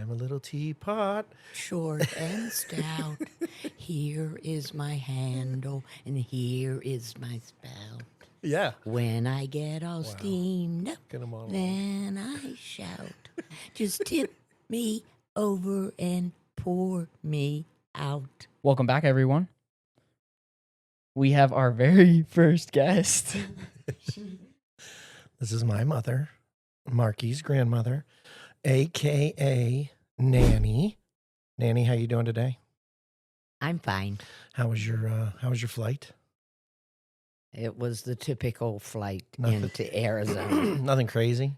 I'm a little teapot. Short and stout. Here is my handle, and here is my spout. Yeah. When I get all steamed up, Get 'em all then I shout. Just tip me over and pour me out. Welcome back, everyone. We have our very first guest. This is my mother, Marky's grandmother, a.k.a. Nanny. Nanny, how you doing today? I'm fine. How was your flight? It was the typical flight Nothing. into Arizona. Nothing crazy?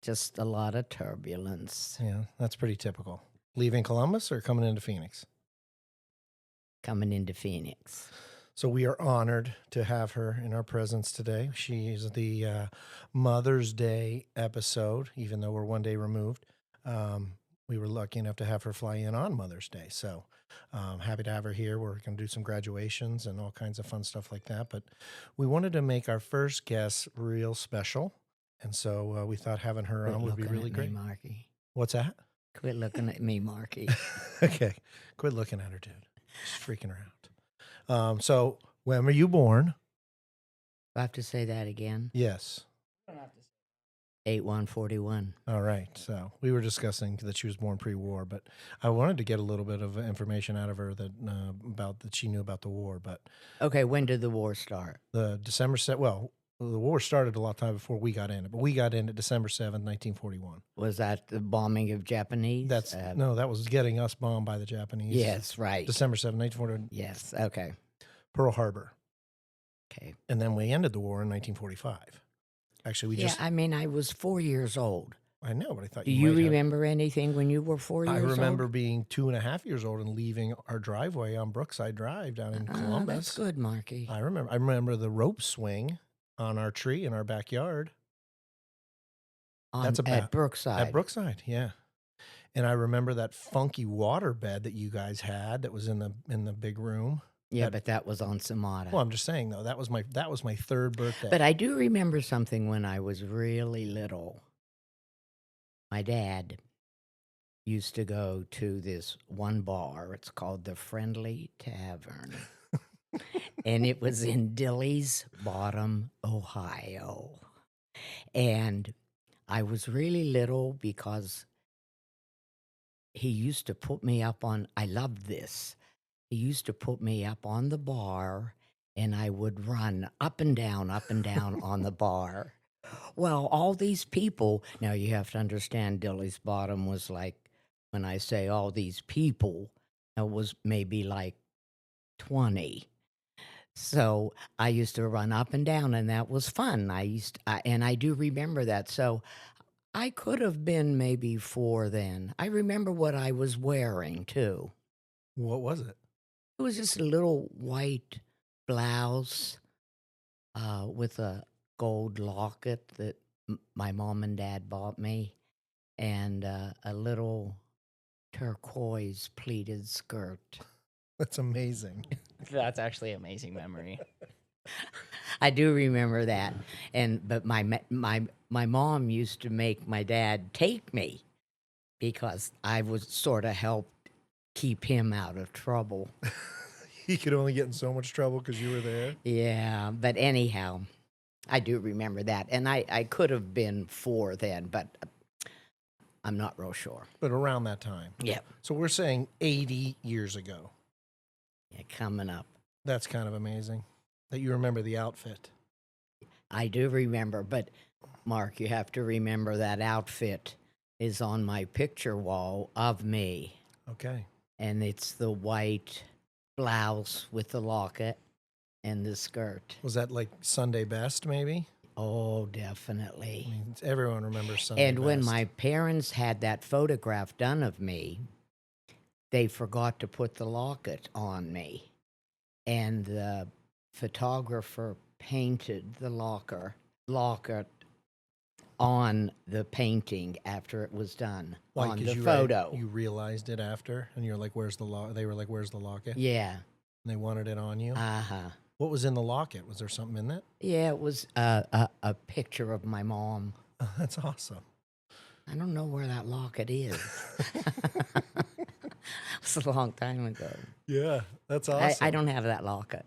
Just a lot of turbulence Yeah, that's pretty typical. Leaving Columbus or coming into Phoenix? coming into Phoenix. So we are honored to have her in our presence today. She is the Mother's Day episode, even though we're one day removed. We were lucky enough to have her fly in on Mother's Day. So happy to have her here. We're going to do some graduations and all kinds of fun stuff like that. But we wanted to make our first guest real special. And so we thought having her on would be really great. Me, Marky. What's that? Quit looking at me, Marky. Okay. Quit looking at her, dude. She's freaking her out. So when were you born? I have to say that again. Yes. 8141. All right. So we were discussing that she was born pre-war, but I wanted to get a little bit of information out of her that about that she knew about the war. But Okay, when did the war start? the the war started a lot of time before we got in it, but we got in at December 7th, 1941. Was that the bombing of Japanese? No, that was getting us bombed by the Japanese. Yes, right. December 7th, 1941. Yes, okay. Pearl Harbor. Okay. And then we ended the war in 1945. Actually, I was 4 years old. I know, but I thought Do you you might have. remember anything when you were 4 years I old? remember being 2.5 years old and leaving our driveway on Brookside Drive down in Columbus. That's good, Marky. I remember the rope swing on our tree in our backyard. At Brookside. At Brookside, yeah. And I remember that funky water bed that you guys had that was in the big room. Yeah, but that was on Samata. Well, I'm just saying though, that was my third birthday. But I do remember something when I was really little. My dad used to go to this one bar. It's called the Friendly Tavern. And it was in Dilly's Bottom, Ohio. And I was really little because he used to put me up on, I loved this. He used to put me up on the bar and I would run up and down on the bar. Well, all these people, now you have to understand Dilly's Bottom was like, when I say all these people, it was maybe like 20. So I used to run up and down and that was fun. And I do remember that. So I could have been maybe 4 then. I remember what I was wearing too. What was it? It was just a little white blouse with a gold locket that my mom and dad bought me, and a little turquoise pleated skirt. That's amazing. That's actually an amazing memory. I do remember that, but my mom used to make my dad take me because I would sort of help keep him out of trouble. He could only get in so much trouble because you were there. Yeah, but anyhow, I do remember that. And I could have been 4 then, but I'm not real sure. But around that time. Yeah. So we're saying 80 years ago. Yeah, coming up. That's kind of amazing that you remember the outfit. I do remember, but Mark, you have to remember that outfit is on my picture wall of me. Okay. And it's the white blouse with the locket and the skirt. Was that like Sunday best, maybe? Oh, definitely. I mean, everyone remembers Sunday And when best. my parents had that photograph done of me, they forgot to put the locket on me. And the photographer painted the locket on the painting after it was done. Why, on 'cause the you photo. You realized it after, and you're like, "Where's the locket?" They were like, "Where's the locket?" Yeah. And they wanted it on you. Uh-huh. What was in the locket? Was there something in it? Yeah, it was a picture of my mom. Oh, that's awesome. I don't know where that locket is. It's a long time ago. Yeah, that's I awesome. don't have that locket.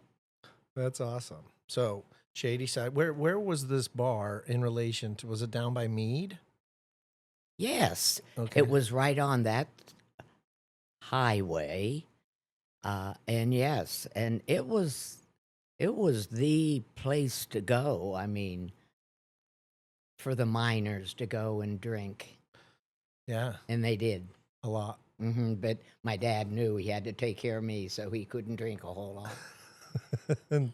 That's awesome. So Shady Side, where was this bar in relation to? Was it down by Mead? Yes, Okay. it was right on that highway, and yes, and it was the place to go. I mean, for the miners to go and drink, Yeah, and they did. a lot. But my dad knew he had to take care of me, so he couldn't drink a whole lot. And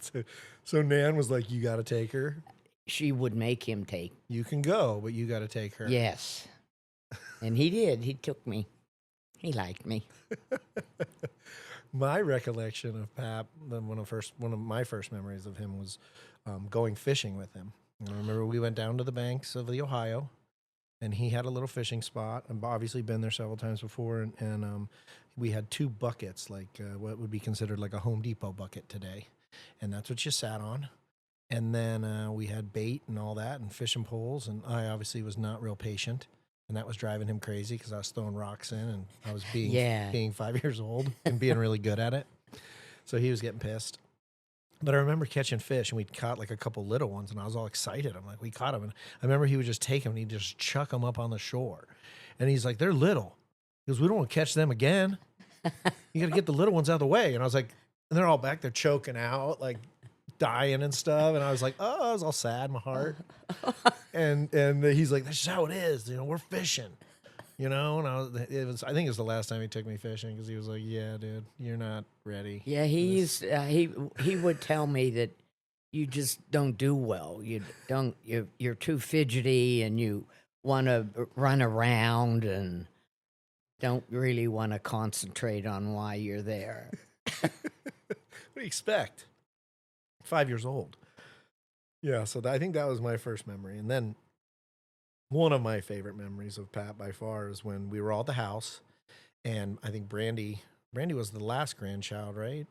so Nan was like, "You got to take her. She would make him take. You can go, but you got to take her." Yes, and he did. He took me. He liked me. My recollection of Pap, one of my first memories of him was going fishing with him. I remember we went down to the banks of the Ohio, and he had a little fishing spot. I've obviously been there several times before, and we had 2 buckets, like what would be considered like a Home Depot bucket today, and that's what you sat on. And then we had bait and all that, and fishing poles, and I obviously was not real patient. And that was driving him crazy because I was throwing rocks in, and I was being 5 years old and being really good at it. So he was getting pissed. But I remember catching fish, and we'd caught like a couple little ones, and I was all excited. I'm like, we caught them. And I remember he would just take them and he'd just chuck them up on the shore. And he's like, they're little. He goes, we don't want to catch them again. You got to get the little ones out of the way. And I was like, and they're all back there choking out, like dying and stuff. And I was like, oh, I was all sad in my heart. And he's like, that's just how it is. You know, we're fishing. You know, and I think it was the last time he took me fishing because he was like, yeah, dude, you're not ready. Yeah, he would tell me that you just don't do well. You're too fidgety, and you want to run around and don't really want to concentrate on why you're there. What do you expect? 5 years old. Yeah, so I think that was my first memory. And then one of my favorite memories of Pat by far is when we were all at the house, and I think Brandy was the last grandchild, right?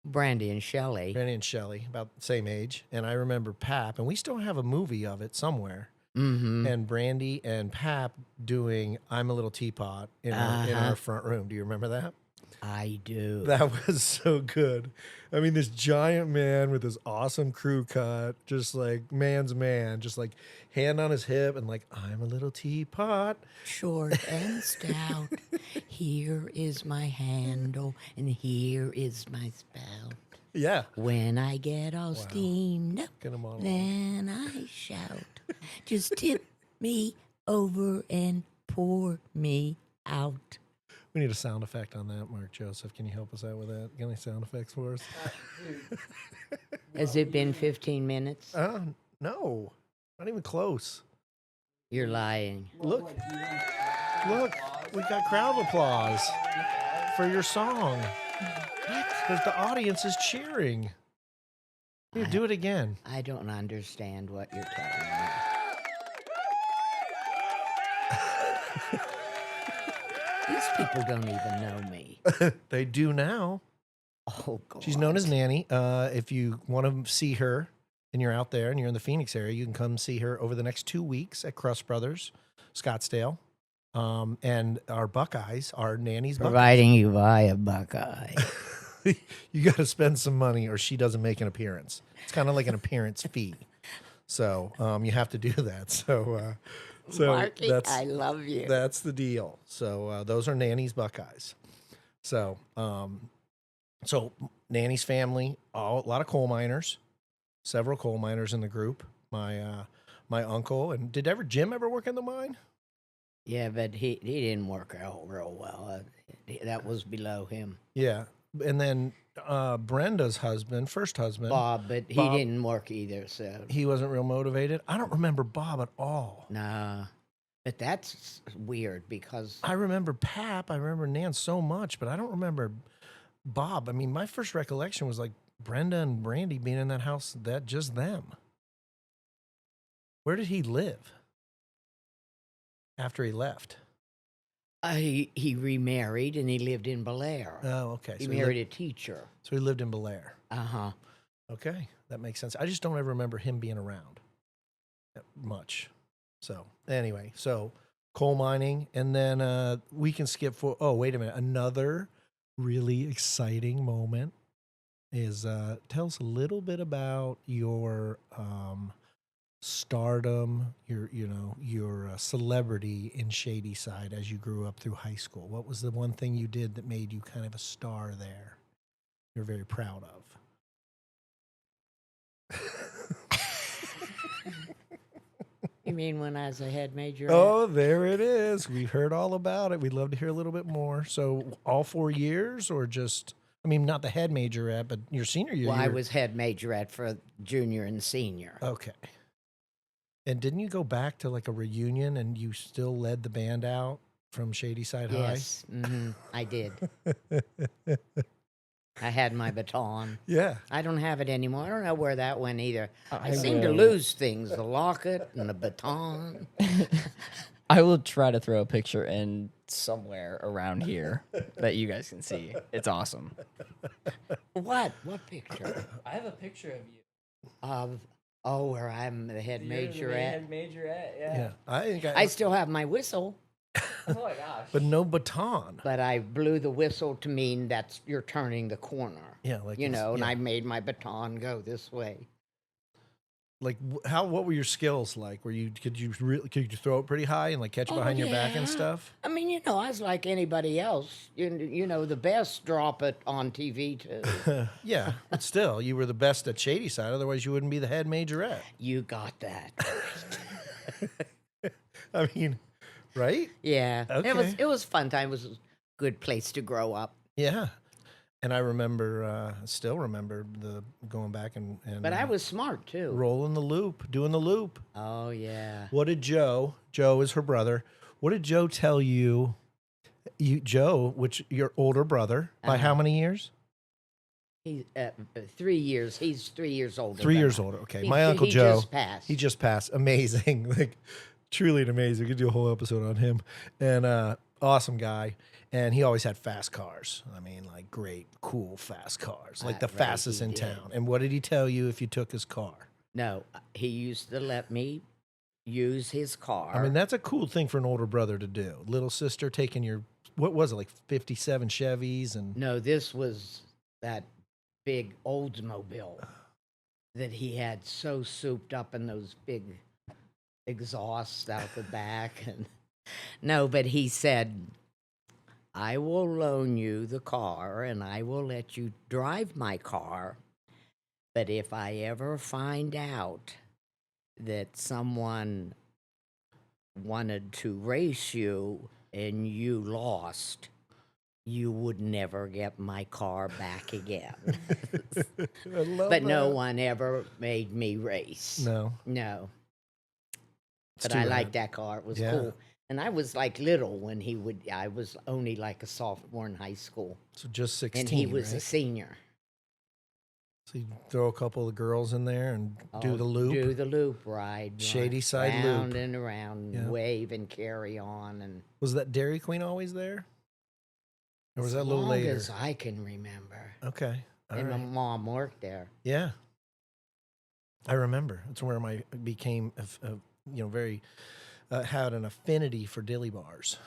Brandy and Shelley. Brandy and Shelley, about the same age. And I remember Pap, and we still have a movie of it somewhere. Mm-hmm. And Brandy and Pap doing "I'm a Little Teapot" in our front room. Do you remember that? I do. That was so good. I mean, this giant man with this awesome crew cut, just like man's man, just like hand on his hip and like, I'm a little teapot. Short and stout. Here is my handle, and here is my spout. Yeah. When I get all steamed up, Get 'em all. then I shout. Just tip me over and pour me out. We need a sound effect on that, Mark Joseph. Can you help us out with that? Got any sound effects for us? Has it been 15 minutes? No, not even close. You're lying. Look, we got crowd applause for your song. Because the audience is cheering. You do it again. I don't understand what you're telling me. These people don't even know me. They do now. Oh, God. She's known as Nanny. If you want to see her and you're out there and you're in the Phoenix area, you can come see her over the next 2 weeks at Crust Brothers, Scottsdale. And our Buckeyes are Nanny's Buckeyes. Providing you buy a Buckeye. You got to spend some money or she doesn't make an appearance. It's kind of like an appearance fee. So you have to do that. So Marky, I love you. That's the deal. So those are Nanny's Buckeyes. So so Nanny's family, a lot of coal miners, several coal miners in the group. My uncle, and did Jim ever work in the mine? Yeah, but he didn't work out real well. That was below him. Yeah. And then Brenda's first husband, Bob, but he didn't work either, so. He wasn't real motivated. I don't remember Bob at all. Nah. But that's weird because I remember Pap, I remember Nan so much, but I don't remember Bob. I mean, my first recollection was like Brenda and Brandy being in that house, just them. Where did he live after he left? he remarried and he lived in Bel Air. Oh, okay. He married a teacher. So he lived in Bel Air. Uh-huh. Okay, that makes sense. I just don't ever remember him being around much. So anyway, coal mining, and then we can skip for. Oh, wait a minute! Another really exciting moment is tell us a little bit about your stardom, your celebrity in Shady Side as you grew up through high school. What was the one thing you did that made you kind of a star there? You're very proud of. You mean when I was a head major? Oh, there it is. We've heard all about it. We'd love to hear a little bit more. So, all 4 years, or just, I mean, not the head majorette, but your senior year. Well, I was head majorette for junior and senior. Okay. And didn't you go back to like a reunion and you still led the band out from Shady Side Yes, I did. I had my baton. Yeah. I don't have it anymore. I don't know where that went either. I seem to will- lose things, the locket and the baton. I will try to throw a picture in somewhere around here that you guys can see. It's awesome. What? What picture? I have a picture of you. Where I'm the head majorette. Majorette, Yeah. I think I still have my whistle, Oh my gosh. but no baton. but I blew the whistle to mean that's you're turning the corner. Yeah, like You it's- know, and yeah. I made my baton go this way. Like what were your skills like? Could you throw it pretty high and like catch it behind your back and yeah. stuff? I mean, you know, I was like anybody else. You know, the best drop it on TV too. Yeah, but still, you were the best at Shady Side. Otherwise, you wouldn't be the head majorette. You got that. I mean, right? Yeah. Okay. It was fun time. It was a good place to grow up. Yeah. And I remember, still remember the going back and But I was smart too. rolling the loop, doing the loop. Oh yeah. What did Joe is her brother. What did Joe tell you? Joe, which your older brother, by how many years? He's 3 years. He's 3 years older. 3 than years I. older. Okay. He- My Uncle he Joe. just passed. He just passed. Amazing. Like truly an amazing. We could do a whole episode on him. And awesome guy. And he always had fast cars. I mean, like great, cool, fast cars. Like the Right, fastest he in did. town. And what did he tell you if you took his car? No, he used to let me use his car. I mean, that's a cool thing for an older brother to do. Little sister taking your, what was it, like 57 Chevys and No, this was that big Oldsmobile that he had so souped up in those big exhausts out the back. And no, but he said, I will loan you the car and I will let you drive my car. But if I ever find out that someone wanted to race you and you lost, you would never get my car back again. I love But no that. one ever made me race. No. No. It's But too I bad. liked that car. It was Yeah. cool. And I was like little when I was only like a sophomore in high school. So just 16, And he was a right? senior. So you throw a couple of girls in there and do Oh, the loop. Do the loop ride. Shady Side loop. round and around, Yeah. wave and carry on. And Was that Dairy Queen always there? Or was that a little as long later? as I can remember. Okay. All And my right. mom worked there. Yeah. I remember. It's where I became, very, had an affinity for dilly bars.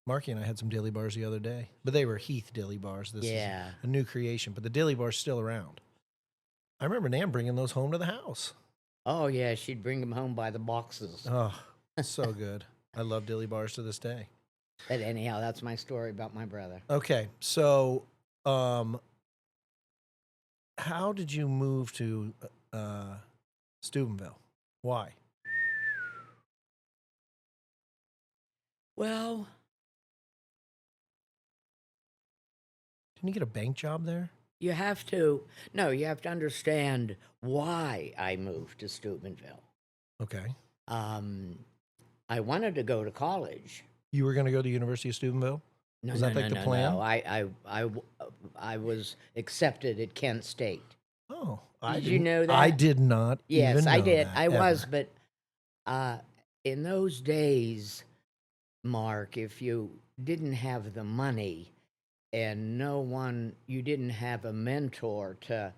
Marky and I had some dilly bars the other day, but they were Heath dilly bars. This Yeah. is a new creation, but the dilly bar's still around. I remember Nan bringing those home to the house. Oh, yeah. She'd bring them home by the boxes. Oh, so good. I love dilly bars to this day. But anyhow, that's my story about my brother. Okay, so how did you move to Steubenville? Why? Well, Didn't you get a bank job there? you have to understand why I moved to Steubenville. Okay. I wanted to go to college. You were going to go to the University of Steubenville? No, Was no, that like no, the no, plan? no. I was accepted at Kent State. Oh, Did you know I that? did not. Yes, even I know did. that, I was, ever. but in those days, Mark, if you didn't have the money and you didn't have a mentor to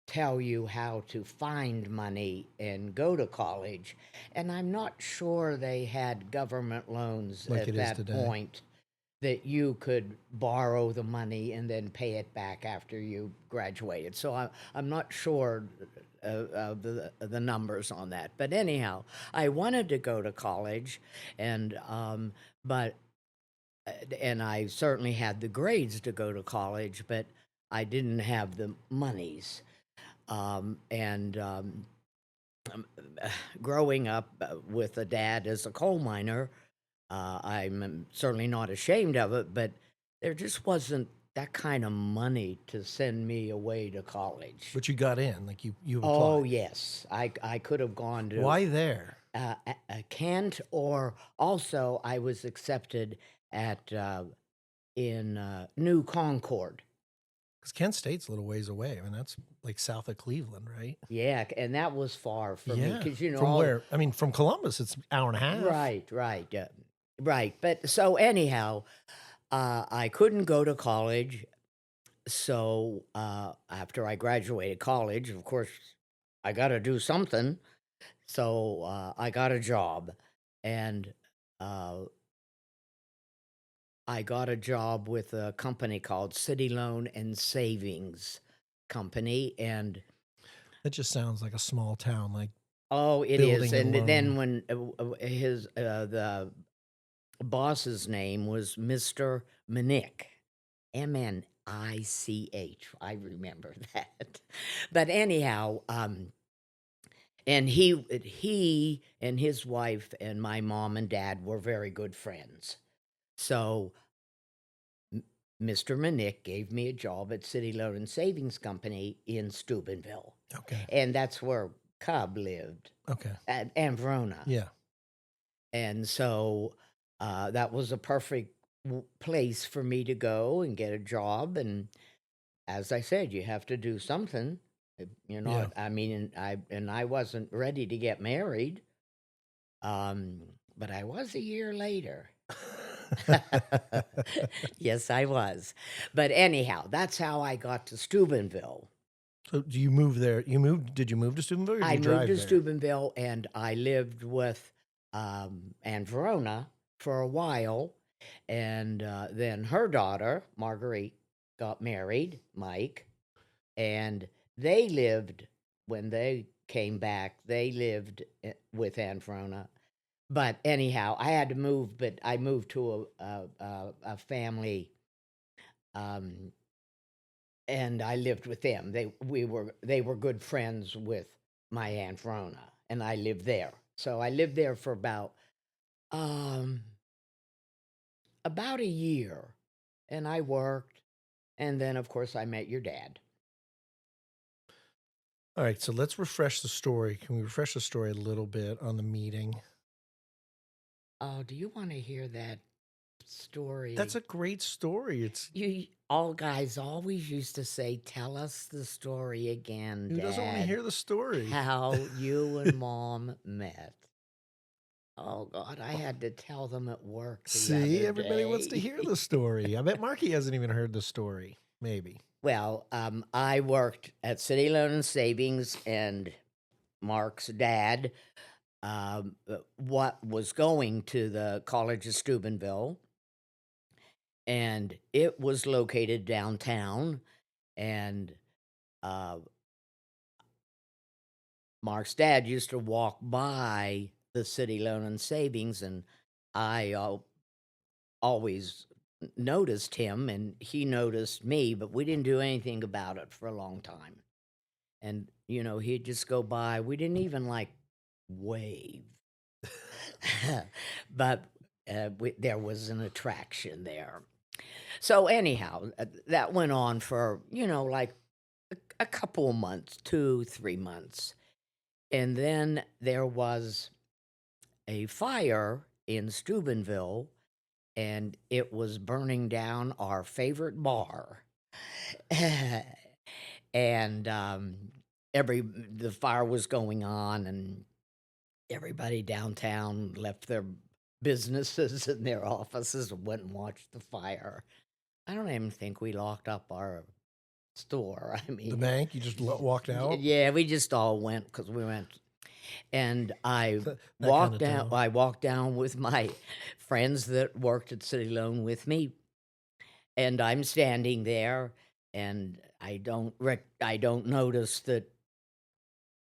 tell you how to find money and go to college. And I'm not sure they had government loans Like at it is that today. point that you could borrow the money and then pay it back after you graduated. So I'm not sure of the numbers on that. But anyhow, I wanted to go to college, and but and I certainly had the grades to go to college, but I didn't have the monies. And growing up with a dad as a coal miner, I'm certainly not ashamed of it, but there just wasn't that kind of money to send me away to college. But you got in, like you Oh applied. yes, I could have gone to Why there? Kent, or also I was accepted at in New Concord. Because Kent State's a little ways away. I mean, that's like south of Cleveland, right? Yeah, and that was far for me Yeah. because From all where? I mean, from Columbus, it's an hour and a half. right. But so anyhow, I couldn't go to college. So after I graduated college, of course, I got to do something. So I got a job, and uh, I got a job with a company called City Loan and Savings Company, and It just sounds like a small town, like oh, it is. building and And then loan. when his the boss's name was Mr. Minick, Mnich. I remember that. But anyhow, and he and his wife and my mom and dad were very good friends. So Mr. Minick gave me a job at City Loan and Savings Company in Steubenville, Okay. and that's where Cub lived Okay. at Verona. Yeah. And so that was a perfect place for me to go and get a job. And as I said, you have to do something. You're Yeah. not. I mean, I wasn't ready to get married, but I was a year later. Yes, I was. But anyhow, that's how I got to Steubenville. So do you move there? You moved? Did you move to Steubenville or did I you moved drive to there? Steubenville and I lived with Ann Verona for a while. And then her daughter, Marguerite, got married, Mike, and they lived, when they came back, they lived with Ann Verona. But anyhow, I had to move, but I moved to a family, um, and I lived with them. They were good friends with my Aunt Verona, and I lived there. So I lived there for um, about a year, and I worked, and then of course I met your dad. All right. So let's refresh the story. Can we refresh the story a little bit on the meeting? Oh, do you want to hear that story? That's a great story. It's You all guys always used to say, "Tell us the story again, who doesn't want to Dad, hear the story? how you and Mom met." Oh God, I had to tell them at work the See, other everybody wants to hear day. the story. I bet Marky hasn't even heard the story. Maybe. Well, I worked at City Loan and Savings, and Mark's dad what was going to the College of Steubenville, and it was located downtown. And uh, Mark's dad used to walk by the City Loan and Savings, and I always noticed him, and he noticed me, but we didn't do anything about it for a long time. And he'd just go by. We didn't even like wave, but there was an attraction there. So anyhow, that went on for like a couple of months, 2, 3 months. And then there was a fire in Steubenville, and it was burning down our favorite bar. And the fire was going on, and everybody downtown left their businesses and their offices and went and watched the fire. I don't even think we locked up our store. I The mean, bank? You just walked out? yeah, we just all went because we went. And I That kind of town. I walked down with my friends that worked at City Loan with me, and I'm standing there, and I don't notice that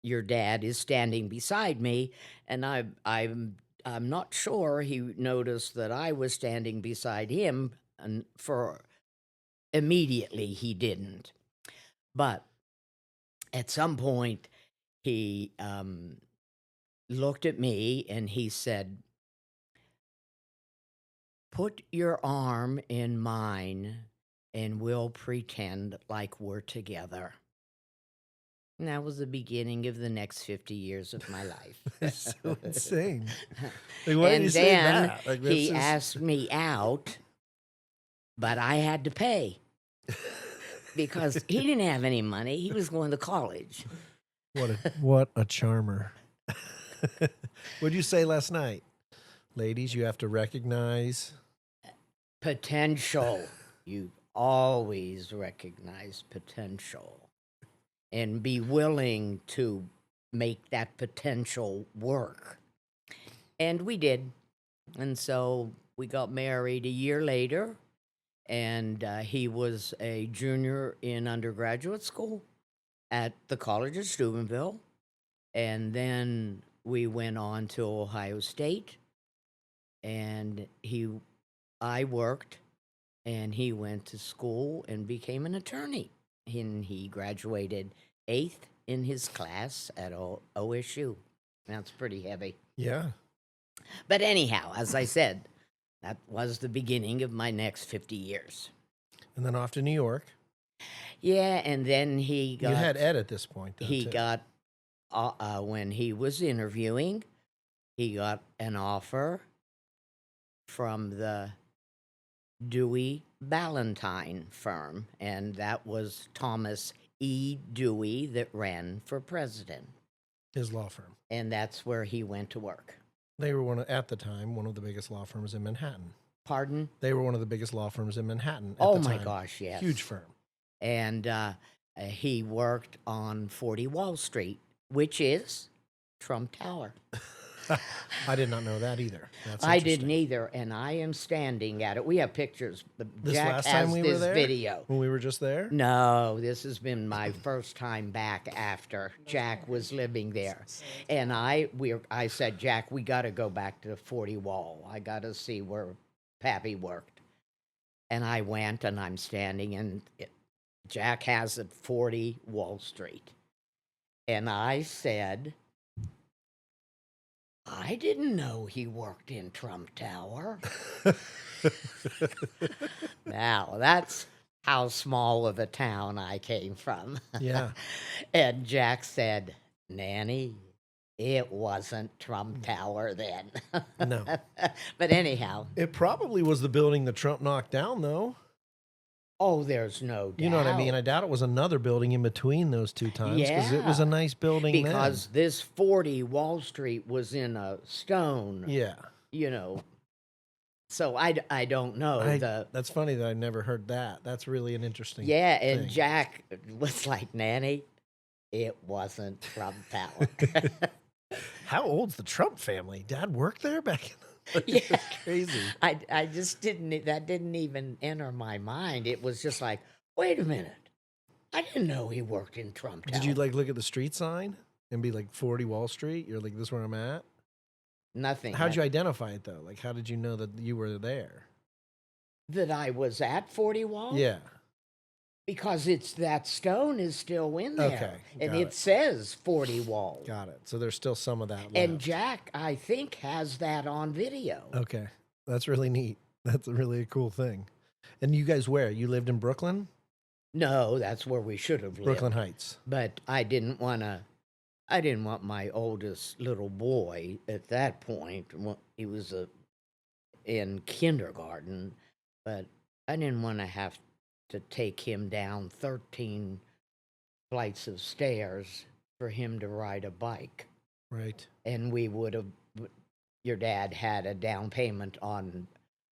your dad is standing beside me, and I'm not sure he noticed that I was standing beside him, and for immediately he didn't. But at some point, he looked at me and he said, "Put your arm in mine and we'll pretend like we're together." And that was the beginning of the next 50 years of my life. It's so insane. Like, why did you And say then that? Like, he that's just asked me out, but I had to pay because he didn't have any money. He was going to college. what a charmer. What'd you say last night? Ladies, you have to recognize. Potential. You always recognize potential and be willing to make that potential work. And we did. And so we got married a year later, and he was a junior in undergraduate school at the College of Steubenville. And then we went on to Ohio State, and I worked, and he went to school and became an attorney. And he graduated 8th in his class at OSU. That's pretty heavy. Yeah. But anyhow, as I said, that was the beginning of my next 50 years. And then off to New York. Yeah, and then You had Ed at this point, though. he too. got when he was interviewing, he got an offer from the Dewey Ballantyne firm, and that was Thomas E. Dewey that ran for president. his law firm. And that's where he went to work. They were at the time, one of the biggest law firms in Manhattan. Pardon? They were one of the biggest law firms in Manhattan at Oh the my time. gosh, yes. Huge firm. And he worked on 40 Wall Street, which is Trump Tower. I did not know that either. That's I interesting. didn't either, and I am standing at it. We have pictures. But This Jack last has time we were this there? video. When we were just there? No, this has been my first time back after Jack was living there, and I said, Jack, we got to go back to 40 Wall. I got to see where Pappy worked, and I went, and I'm standing, and Jack has it 40 Wall Street, and I said, I didn't know he worked in Trump Tower. Now, that's how small of a town I came from. Yeah. And Jack said, Nanny, it wasn't Trump Tower then. No. But anyhow, It probably was the building that Trump knocked down, though. oh, there's no doubt. You know what I mean? I doubt it was another building in between those two times because it was a Yeah. nice building Because this 40 Wall Street was in a stone, then. Yeah. you know. So I don't know. That's funny that I never heard that. That's really an interesting Yeah, and thing. Jack was like, Nanny, it wasn't Trump Tower. How old's the Trump family? Dad worked there back in the Yeah. It's crazy. I just that didn't even enter my mind. It was just like, wait a minute. I didn't know he worked in Trump Tower. Did you like look at the street sign and be like 40 Wall Street? You're like, this is where I'm at? Nothing. How'd you identify it though? Like, how did you know that you were there? That I was at 40 Wall? Yeah. Because that stone is still in there. Okay, And got it it. says 40 Wall. Got it. So there's still some of that left. And Jack, I think, has that on video. Okay. That's really neat. That's really a cool thing. And you guys where? You lived in Brooklyn? No, that's where we should have lived. Brooklyn Heights. But I didn't want my oldest little boy at that point. He was in kindergarten, but I didn't want to have to take him down 13 flights of stairs for him to ride a bike. Right. And your dad had a down payment on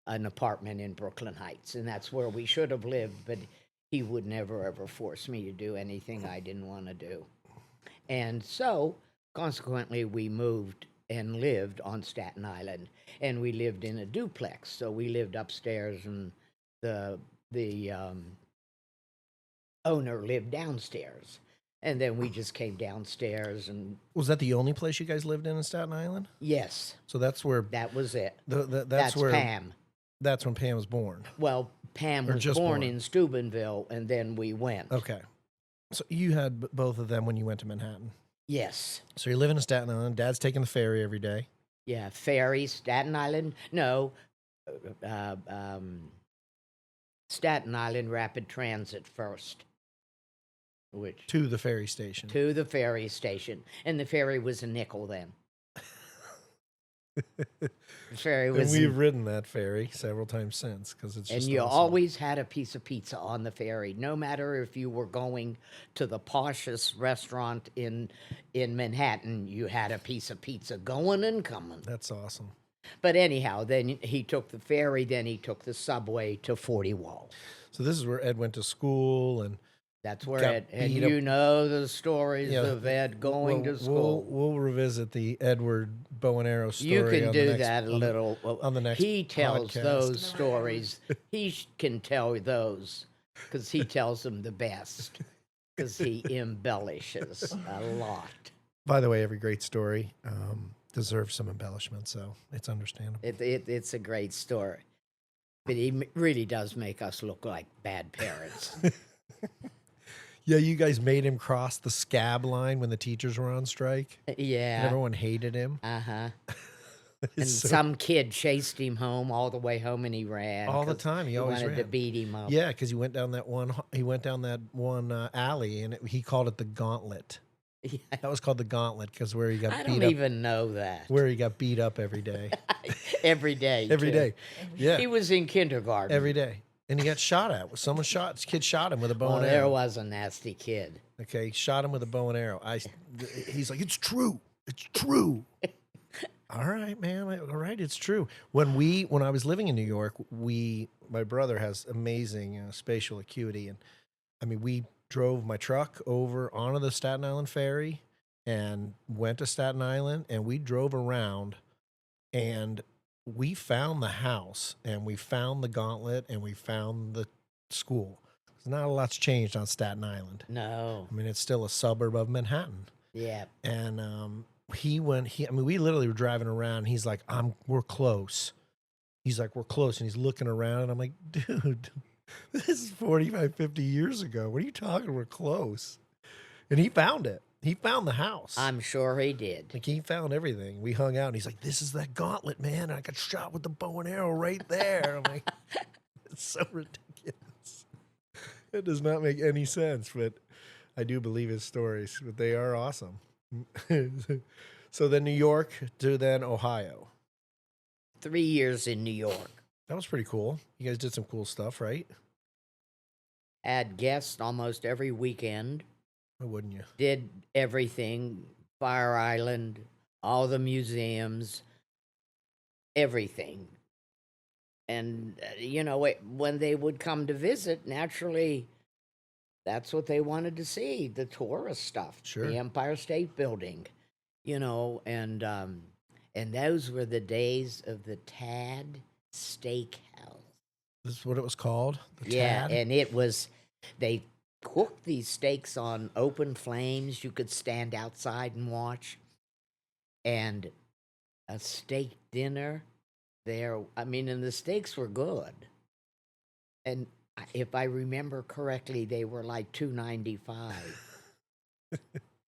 an apartment in Brooklyn Heights, and that's where we should have lived, but he would never ever force me to do anything I didn't want to do. And so, consequently, we moved and lived on Staten Island, and we lived in a duplex. So we lived upstairs, and the owner lived downstairs. And then we just came downstairs, and Was that the only place you guys lived in Staten Island? yes, So that's where that was it. that's where Pam. that's when Pam was born. Well, Pam Or was just born born. in Steubenville, and then we went. Okay. So you had both of them when you went to Manhattan. Yes. So you're living in Staten Island. Dad's taking the ferry every day. Yeah, ferry, Staten Island. No, uh, um, Staten Island Rapid Transit first, which To the ferry station. to the ferry station, and the ferry was a nickel then. The ferry And was, we've ridden that ferry several times since because it's and just you awesome. always had a piece of pizza on the ferry, no matter if you were going to the poshest restaurant in Manhattan. You had a piece of pizza going and coming. That's awesome. But anyhow, then he took the ferry, then he took the subway to 40 Wall. So this is where Ed went to school, and That's where Got Ed, and beat up. you know the stories Yeah, of Ed going we'll, to school. We'll revisit the Edward bow and arrow story. You can on do the next, that a little. on the next He tells podcast. those stories. Can tell those because he tells them the best. Because he embellishes a lot. By the way, every great story deserves some embellishment, so it's understandable. It's a great story, but he really does make us look like bad parents. Yeah, you guys made him cross the scab line when the teachers were on strike. And Yeah. everyone hated him. And It's so- some kid chased him home all the way home, and he ran all the 'cause time. He always wanted to ran. beat him up. Yeah, because he went down that one. He went down that one alley, and he called it the Gauntlet. Yeah. That was called the Gauntlet because where he got I beat don't up, even know that. where he got beat up every day, Every day. every too. day. Yeah, He was in kindergarten. every day, and he got shot at. Someone shot. This kid shot him with a bow Oh, and there arrow. was a nasty kid. Okay, he shot him with a bow and arrow. He's like, it's true. It's true. All right, man. All right, it's true. When I was living in New York, my brother has amazing spatial acuity, and I mean, we drove my truck over onto the Staten Island ferry and went to Staten Island, and we drove around, and we found the house, and we found the Gauntlet, and we found the school. Not a lot's changed on Staten Island. No. I mean, it's still a suburb of Manhattan. Yeah. And we literally were driving around. And he's like, we're close. He's like, we're close. And he's looking around. And I'm like, dude, this is 45, 50 years ago. What are you talking? We're close. And he found it. He found the house. I'm sure he did. Like, he found everything. We hung out. And he's like, this is that Gauntlet, man. And I got shot with the bow and arrow right there. I'm like, it's so ridiculous. It does not make any sense, but I do believe his stories, but they are awesome. So then New York to then Ohio. 3 years in New York. That was pretty cool. You guys did some cool stuff, right? Had guests almost every weekend. Why wouldn't you? Did everything. Fire Island, all the museums, everything. And, when they would come to visit, naturally, that's what they wanted to see, the tourist stuff. Sure. The Empire State Building, and those were the days of the Tad Steakhouse. This is what it was called? The Yeah, Tad? and they cooked these steaks on open flames. You could stand outside and watch. And a steak dinner there. I mean, and the steaks were good. And if I remember correctly, they were like $2.95.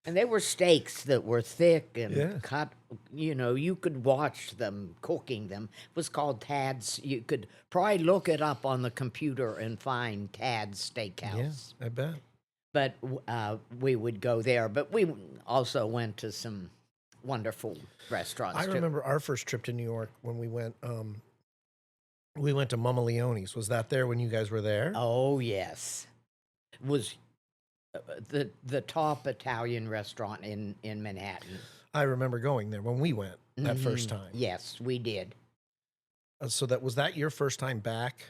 And they were steaks that were thick and Yeah. cut. You could watch them cooking them. It was called Tad's. You could probably look it up on the computer and find Tad's Steakhouse. Yeah, I bet. But we would go there. But we also went to some wonderful restaurants. I too. remember our first trip to New York when we went to Mama Leone's. Was that there when you guys were there? Oh yes, was the top Italian restaurant in Manhattan. I remember going there when we went that first Mhm. time. Yes, we did. So was that your first time back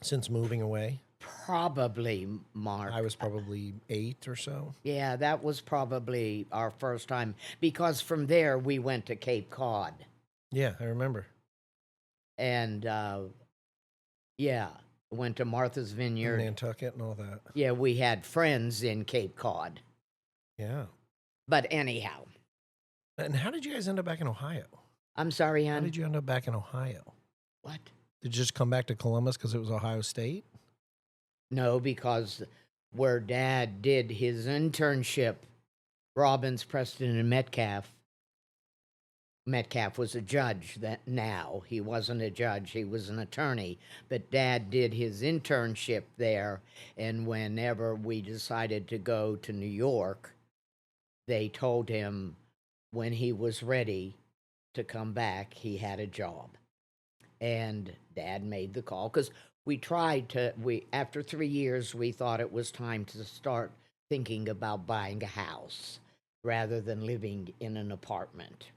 since moving away? Probably, Mark. I was probably 8 or so. Yeah, that was probably our first time because from there we went to Cape Cod. Yeah, I remember. And yeah, went to Martha's In Vineyard. Nantucket and all that. Yeah, we had friends in Cape Cod. Yeah. But anyhow, And how did you guys end up back in Ohio? I'm sorry, How hon. did you end up back in Ohio? What? Did you just come back to Columbus because it was Ohio State? No, because where Dad did his internship, Robbins, Preston, and Metcalf. Metcalf was a judge that now. He wasn't a judge, he was an attorney. But Dad did his internship there. And whenever we decided to go to New York, they told him when he was ready to come back, he had a job. And Dad made the call because after 3 years, we thought it was time to start thinking about buying a house rather than living in an apartment.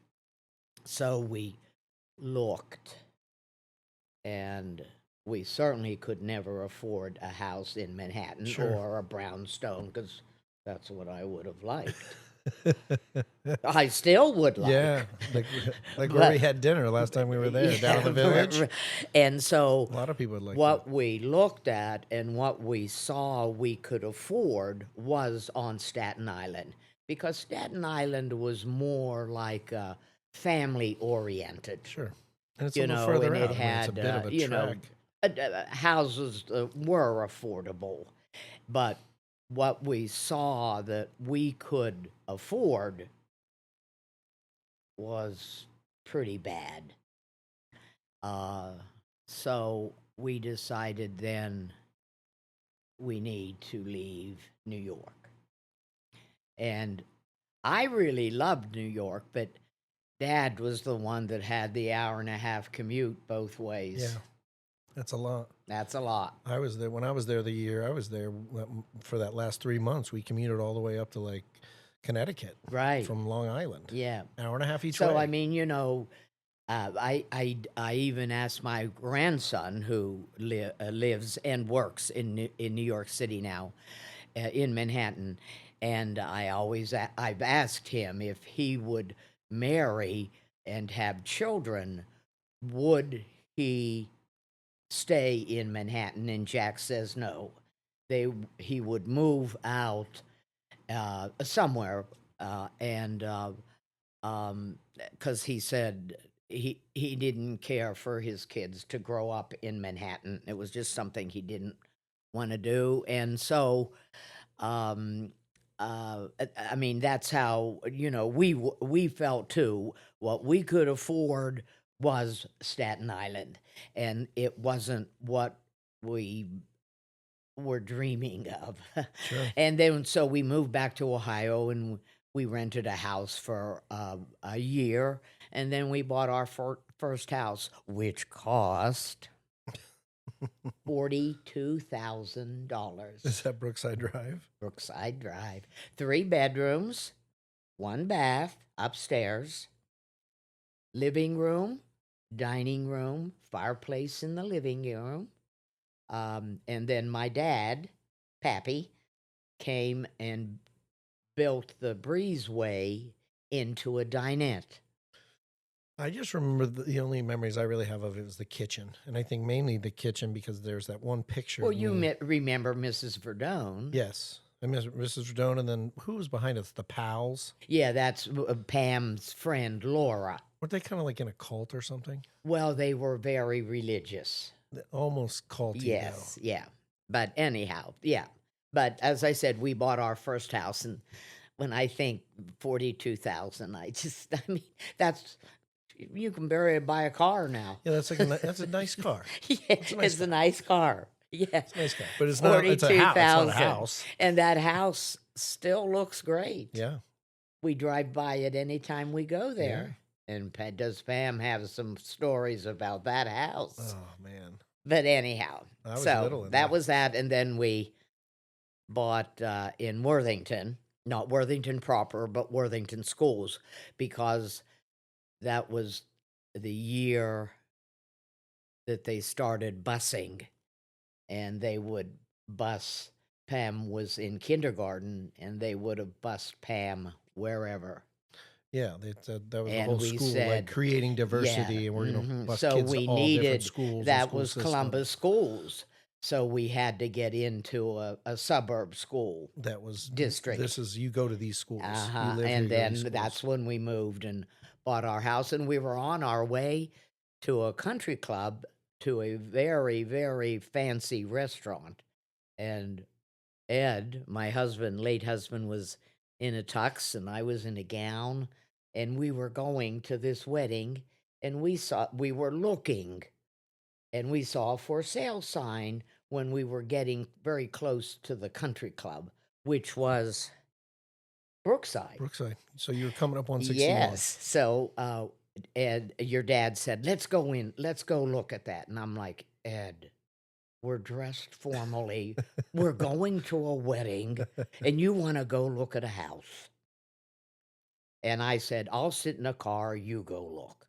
So we looked, and we certainly could never afford a house in Manhattan Sure. or a brownstone because that's what I would have liked. I still would like. Yeah, like where we But- had dinner last time we were there, down in the village. And so A lot of people would like what that. we looked at and what we saw we could afford was on Staten Island because Staten Island was more like family oriented. Sure. And it's You a little know, further and out. it I mean, it's a had, bit of a you know, trek. houses were affordable, but what we saw that we could afford was pretty bad. So we decided then we need to leave New York. And I really loved New York, but Dad was the one that had the hour and a half commute both ways. Yeah, that's a lot. That's a lot. I was there when I was there the year I was there for that last 3 months. We commuted all the way up to like Connecticut Right. from Long Island. Yeah. Hour and a half each So, way. I mean, you know, I even asked my grandson who lives and works in New York City now, in Manhattan, and I've asked him if he would marry and have children, would he stay in Manhattan? And Jack says no. He would move out somewhere, and because he said he didn't care for his kids to grow up in Manhattan. It was just something he didn't want to do, and so um, I mean that's how we felt too. What we could afford was Staten Island, and it wasn't what we were dreaming of. Sure. And then so we moved back to Ohio and we rented a house for a year, and then we bought our first house, which cost $42,000. Is that Brookside Drive? Brookside Drive, 3 bedrooms, 1 bath, upstairs, living room, dining room, fireplace in the living room. And then my dad, Pappy, came and built the breezeway into a dinette. I just remember the only memories I really have of it was the kitchen. And I think mainly the kitchen because there's that one picture. Well, of you me. remember Mrs. Verdone. Yes. And Mrs. Verdone, and then who was behind us? The Pals? Yeah, that's Pam's friend, Laura. Weren't they kind of like in a cult or something? Well, they were very religious. Almost culty, Yes, yeah. But anyhow, yeah. But as I said, we bought our first house, and when I think 42,000, I mean, that's you can buy a car now. Yeah, that's that's a nice car. Yeah, it's a nice car. Yeah, It's a nice car, but it's not. It's a house. It's not a 42,000. house. And that house still looks great. Yeah. We drive by it anytime we go there. And does Pam have some stories about that house? Oh man. But anyhow, I was so little in that that. was that, and then we bought in Worthington, not Worthington proper, but Worthington Schools, because that was the year that they started busing, and they would bus. Pam was in kindergarten, and they would have bused Pam wherever. Yeah, that was the And whole we school, like said, creating yeah. diversity, and we're going to bus So kids to we all different needed, schools and that school was Columbus systems. schools. So we had to get into a suburb school That was district. This is, you go to these schools. You live here. And You go to these then that's schools. when we moved and bought our house, and we were on our way to a country club, to a very, very fancy restaurant. And Ed, my husband, late husband, was in a tux and I was in a gown, and we were going to this wedding, and we were looking, and we saw a for sale sign when we were getting very close to the country club, which was Brookside. Brookside. So you were coming up 161. Yes. So Ed, your dad said, let's go in, let's go look at that. And I'm like, Ed, we're dressed formally. We're going to a wedding, and you want to go look at a house. And I said, I'll sit in a car, you go look.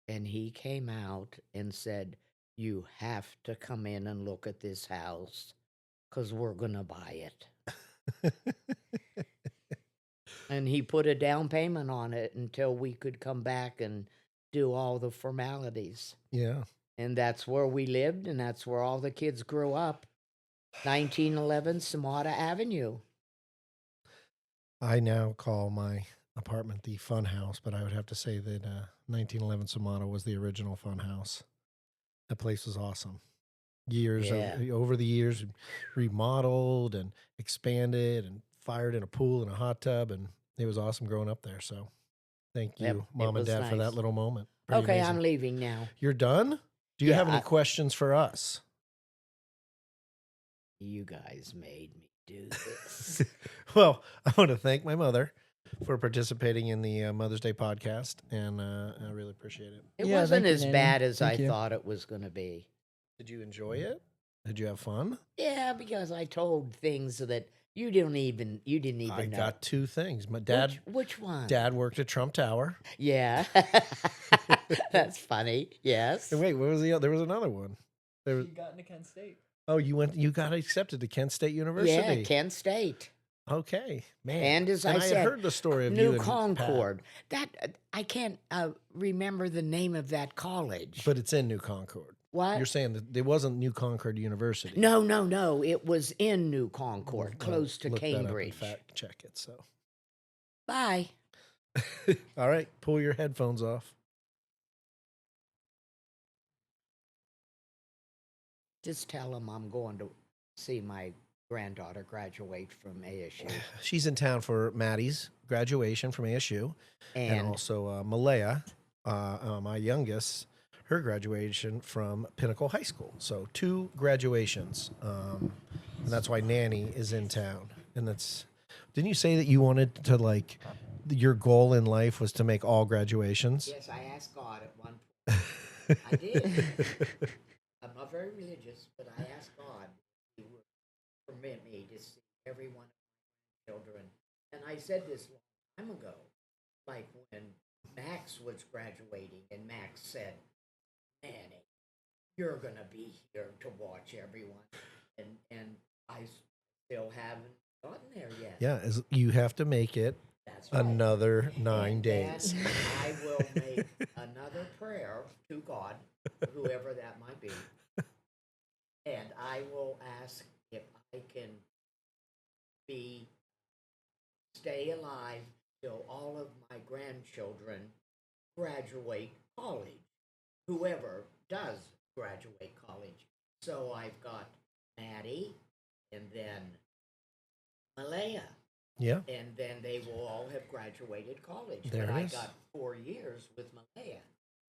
And he came out and said, you have to come in and look at this house because we're going to buy it. And he put a down payment on it until we could come back and do all the formalities. Yeah. And that's where we lived, and that's where all the kids grew up. 1911 Samata Avenue. I now call my apartment the fun house, but I would have to say that 1911 Samana was the original fun house. That place was awesome. Over the years, remodeled and expanded and fired in a pool and a hot tub, and it was awesome growing up there. So thank you, Yep, Mom and Dad, for that nice. little moment. Pretty Okay, amazing. I'm leaving now. You're done? Do you Yeah, have any questions for us? You guys made me do this. Well, I want to thank my mother for participating in the Mother's Day podcast, and I really appreciate it. It Yeah, wasn't thank you, as Nanny. bad as Thank I you. thought it was going to be. Did you enjoy it? Did you have fun? Yeah, because I told things that you didn't even I know. got two things. My dad, Which one? Dad worked at Trump Tower. Yeah. That's funny. Yes. And wait, what was the other? There was another one. There was, got into Kent State. oh, you got accepted to Kent State University. Yeah, Kent State. Okay, man. And as I had said, heard the story of you New and Pat, Concord. That I can't remember the name of that college. but it's in New Concord. What? You're saying that it wasn't New Concord University? No. It was in New Concord, I'll close to look that up and Cambridge. fact check it. So, Bye. all right, pull your headphones off. Just tell them I'm going to see my granddaughter graduate from ASU. She's in town for Maddie's graduation from ASU, and also Malaya, my youngest, her graduation from Pinnacle High School. So 2 graduations, and that's why Nanny is in town. And that's, didn't you say that you wanted to, like, your goal in life was to make all graduations? Yes, I asked God at one point. I did. I'm not very religious, but I asked God if He would permit me to see every one of my children. And I said this a long time ago, like when Max was graduating, and Max said, Nanny, you're going to be here to watch everyone. And I still haven't gotten there yet. Yeah, you have to make it. That's right. Another 9 And days. then I will make another prayer to God, whoever that might be, and I will ask if I can stay alive till all of my grandchildren graduate college, whoever does graduate college. So I've got Maddie, and then Malaya. Yeah. And then they will all have graduated college. There but it I is. got 4 years with Malaya.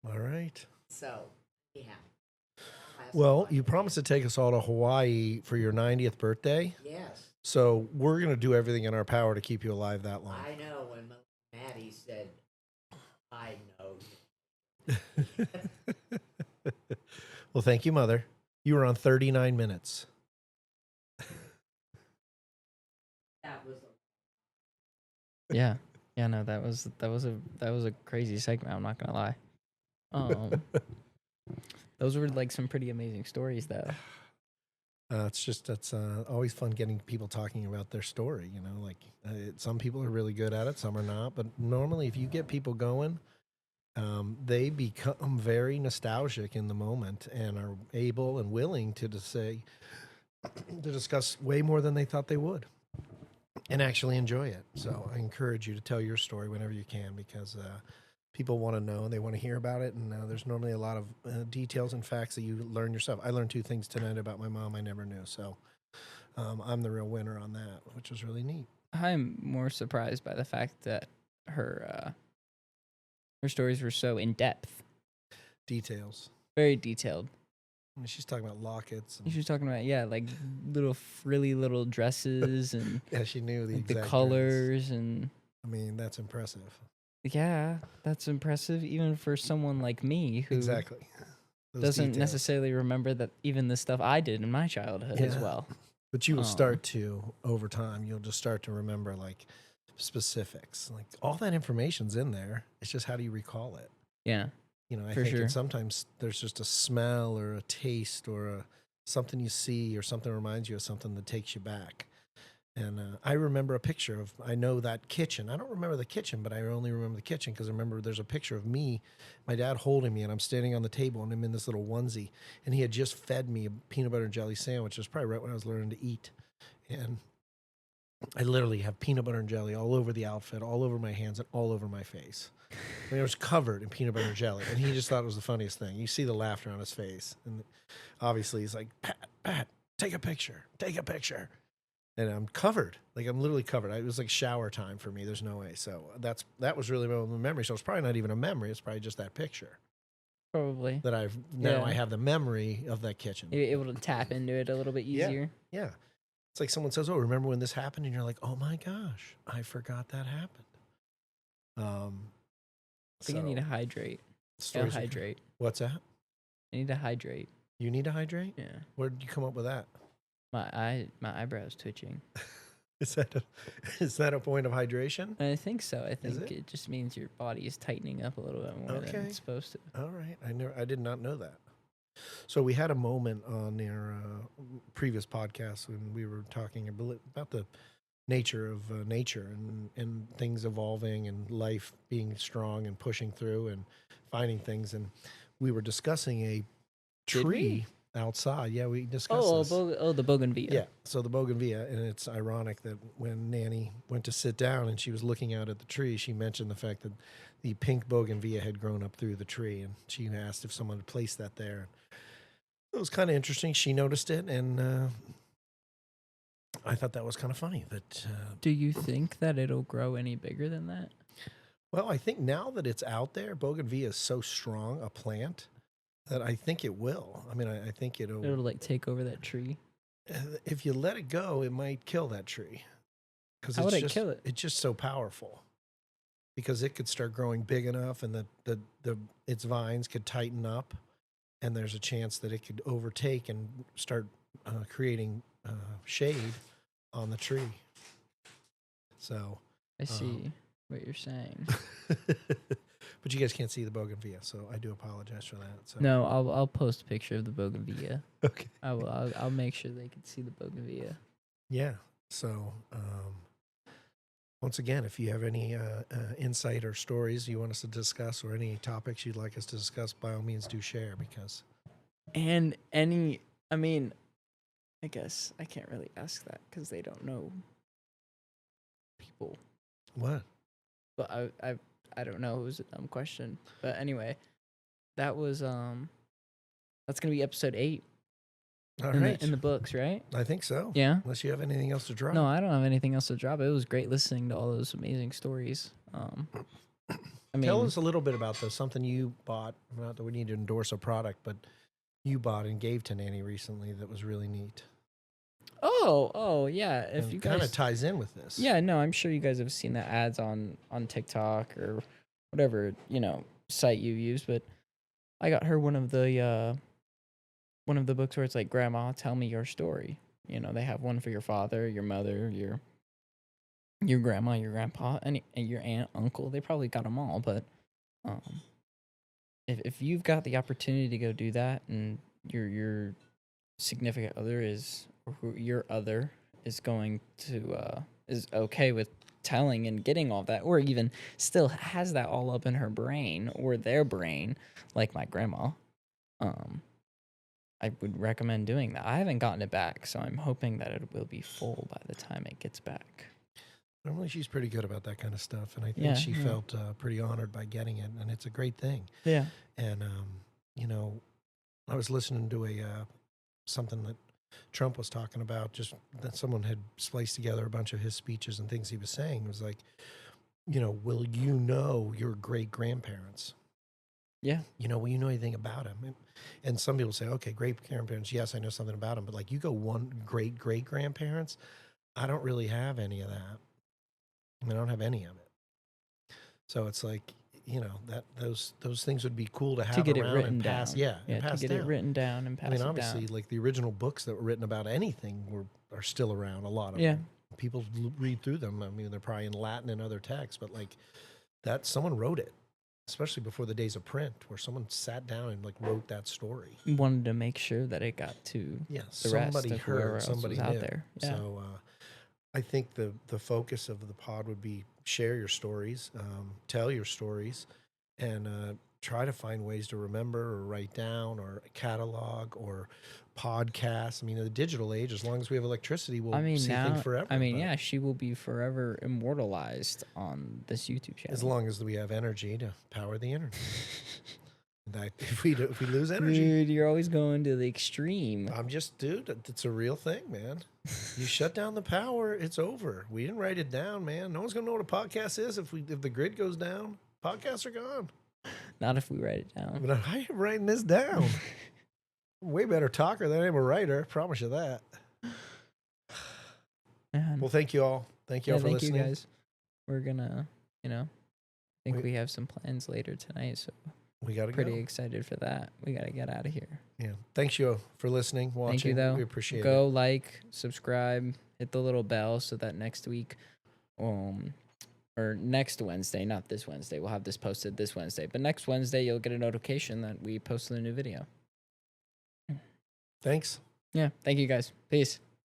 All right. So, yeah. Well, you promised to take us all to Hawaii for your 90th birthday. Yes. So we're going to do everything in our power to keep you alive that long. I know when Maddie said, I know. Well, thank you, Mother. You were on 39 minutes. That was Yeah. Yeah, no, that was a crazy segment, I'm not gonna lie. Those were like some pretty amazing stories though. It's just that's always fun getting people talking about their story. You know, like some people are really good at it, some are not. But normally, if you get people going, they become very nostalgic in the moment and are able and willing to say to discuss way more than they thought they would, and actually enjoy it. So I encourage you to tell your story whenever you can because people want to know and they want to hear about it. And there's normally a lot of details and facts that you learn yourself. I learned 2 things tonight about my mom I never knew. So I'm the real winner on that, which was really neat. I'm more surprised by the fact that her stories were so in depth, Details. very detailed. I mean, she's talking about lockets. She was talking about like little frilly little dresses and Yeah, she knew the like the exact colors dress. and I mean, that's impressive. yeah, that's impressive even for someone like me who Exactly. Those doesn't details. necessarily remember that even the stuff I did in my childhood as Yeah. well. But you will start to, over time, you'll just start to remember like specifics. Like all that information's in there. It's just how do you recall it? Yeah. You know, I For think sure. sometimes there's just a smell or a taste or something you see or something reminds you of something that takes you back. And I remember a picture of, I know that kitchen. I don't remember the kitchen, but I only remember the kitchen because I remember there's a picture of me, my dad holding me, and I'm standing on the table, and I'm in this little onesie. And he had just fed me a peanut butter and jelly sandwich. It was probably right when I was learning to eat. And I literally have peanut butter and jelly all over the outfit, all over my hands, and all over my face. I mean, it was covered in peanut butter and jelly. And he just thought it was the funniest thing. You see the laughter on his face. And obviously, he's like, Pat, take a picture. Take a picture. And I'm covered, like I'm literally covered. It was like shower time for me. There's no way. So that was really my memory. So it's probably not even a memory. It's probably just that picture Probably. that I Yeah. have the memory of that kitchen. You're able to tap into it a little bit easier. Yeah, it's like someone says, "Oh, remember when this happened?" And you're like, "Oh my gosh, I forgot that happened." I think I need to hydrate. stories are good. Hydrate. What's that? I need to hydrate. You need to hydrate. Yeah. Where did you come up with that? My eyebrows twitching. Is that a point of hydration? I think so. I Is think it? it just means your body is tightening up a little bit more than Okay. it's supposed to. All right, I did not know that. So we had a moment on our previous podcast when we were talking about the nature of nature and things evolving and life being strong and pushing through and finding things. And we were discussing a Did we? tree outside. Yeah, we discussed this. The bougainvillea. Yeah, so the bougainvillea, and it's ironic that when Nanny went to sit down and she was looking out at the tree, she mentioned the fact that the pink bougainvillea had grown up through the tree, and she asked if someone had placed that there. It was kind of interesting. She noticed it, and I thought that was kind of funny. That Do you think that it'll grow any bigger than that? well, I think now that it's out there, bougainvillea is so strong a plant that I think it will. I mean, I think It'll like take over that tree. if you let it go, it might kill that tree. Because How would it kill it? It's just so powerful. Because it could start growing big enough, and its vines could tighten up, and there's a chance that it could overtake and start creating shade on the tree. So, I see what you're saying. but you guys can't see the bougainvillea, so I do apologize for that. So. No, I'll post a picture of the bougainvillea. Okay. I will. I'll make sure they can see the bougainvillea. Yeah. So, once again, if you have any insight or stories you want us to discuss or any topics you'd like us to discuss, by all means do share because. And I guess I can't really ask that because they don't know people. What? But I don't know. It was a dumb question. But anyway, that was that's gonna be episode 8 All in right. the books, right? I think so. Yeah. Unless you have anything else to drop. No, I don't have anything else to drop. It was great listening to all those amazing stories. I mean, Tell us a little bit about something you bought. Not that we need to endorse a product, but you bought and gave to Nanny recently that was really neat. Oh yeah. If And you kind guys, of ties in with this. yeah, no, I'm sure you guys have seen the ads on TikTok or whatever site you use. But I got her one of the books where it's like, Grandma, tell me your story. They have one for your father, your mother, your grandma, your grandpa, and your aunt, uncle. They probably got them all, but if you've got the opportunity to go do that and you're significant other is, or who your other is going to, is okay with telling and getting all that, or even still has that all up in her brain or their brain, like my grandma, I would recommend doing that. I haven't gotten it back, so I'm hoping that it will be full by the time it gets back. Normally, she's pretty good about that kind of stuff, and I think Yeah, she yeah. felt pretty honored by getting it, and it's a great thing. Yeah. And you know, I was listening to a something that Trump was talking about, just that someone had spliced together a bunch of his speeches and things he was saying. It was like, will you know your great grandparents? Yeah. Will you know anything about him? And some people say, okay, great grandparents, yes, I know something about him, but like you go one great grandparents, I don't really have any of that. I don't have any of it. So it's like, that those things would be cool to To have get it around written and pass, down. yeah, and Yeah, to pass get it down. written down and pass I mean, it obviously, down. like the original books that were written about anything are still around. A lot of Yeah. them. People read through them. I mean, they're probably in Latin and other texts, but like that, someone wrote it, especially before the days of print, where someone sat down and like wrote that story. Wanted to make sure that it got to Yeah, the rest somebody of whoever heard, else somebody was out knew. there. Yeah. So I think the focus of the pod would be share your stories, tell your stories, and try to find ways to remember or write down or catalog or podcast. I mean, in the digital age, as long as we have electricity, we'll see things now, forever. I mean, but yeah, she will be forever immortalized on this YouTube channel. as long as we have energy to power the internet. And if we lose energy, Dude, you're always going to the extreme. I'm just, dude, it's a real thing, man. You shut down the power, it's over. We didn't write it down, man. No one's gonna know what a podcast is if the grid goes down. Podcasts are gone. Not if we write it down. But I am writing this down. Way better talker than I am a writer. Promise you that. Man. Well, thank you all. Thank you all for thank listening. you guys. We're gonna, I think We- we have some plans later tonight, so We gotta pretty go. excited for that. We gotta get out of here. Yeah. Thanks you for listening, watching. Thank you, though. We appreciate Go it. like, subscribe, hit the little bell so that next week, or next Wednesday, not this Wednesday. We'll have this posted this Wednesday, but next Wednesday you'll get a notification that we posted a new video. Thanks. Yeah. Thank you guys. Peace.